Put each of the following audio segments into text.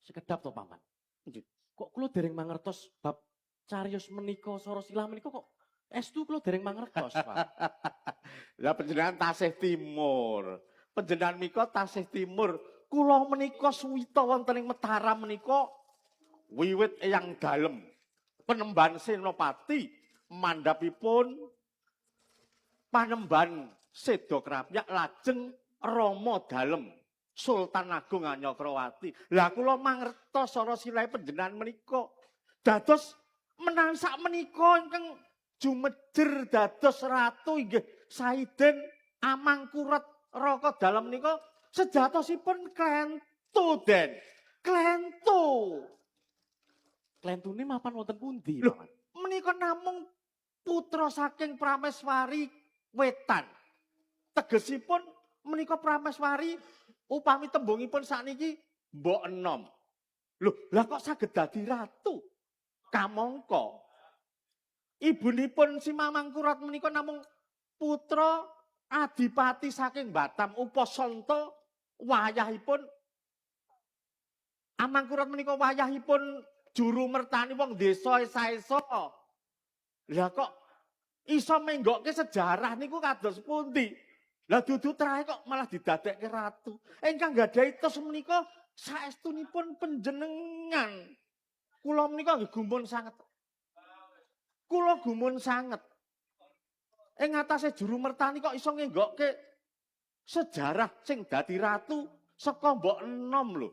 Sekedap to Paman. Kok kula dereng mangertos bab cariyos menika Sora Silah menika kok estu kula dereng mangertos, Pak. Lah panjenengan tasih timur. Panjenengan mika tasih timur. Kula menika suwita wonten ing Mataram menika wiwit eyang dalem. Penemban Senopati mandhapipun Panemban Seda Krapyak lajeng Rama dalem Sultan Agung Anyakrawati. Lah kula mangertos Sora Silah panjenengan menika dados menawi sak menika ingkang jumejer dados ratu inggih Saiden Amangkurat Raka dalem menika sejatosipun klentu Den. Klentu. Klentune mapan wonten pundi, Lho, Paman? menika namung putra saking Prameswari Wetan. Tegesipun menika Prameswari upami tembungipun sakniki mbok enom. Lho, lah kok saged dadi ratu? Kamangka ibunipun si Mamangkurat menika namung putra adipati saking Batam Upasanta wayahipun Amangkurat menika wayahipun juru mertani wong desa esa-esa. Lah kok iso menggokke sejarah niku kados pundi? Lah dudu trae kok malah didadekke ratu. Ingkang gadhahi tos menika saestunipun panjenengan. Kula menika nggih gumun sanget. Kula gumun sanget. Ing atase juru mertani kok iso ngenggokke sejarah sing dadi ratu saka mbok enom lho.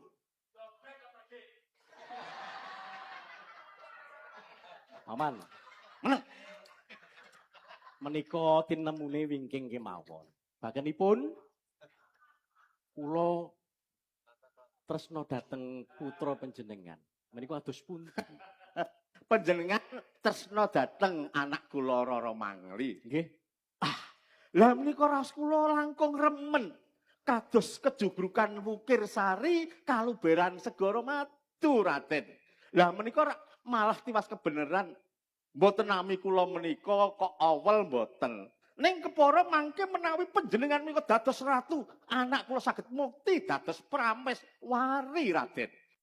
Paman. Menika tinemune wingking kemawon. Bagenipun kula tresna dhateng putra panjenengan. Menika ados pundi? Panjenengan tresna dhateng anak kula Rara Mangli. Nggih. Lah menika ras kula langkung remen kados kejugrukan Wukir Sari kaluberan Segara Madu Raden. Lah menika malah tiwas kebeneran mboten nami kula menika kok awal mboten. Ning kepara mangke menawi panjenengan menika dados ratu, anak kula saged mukti dados Prameswari Raden.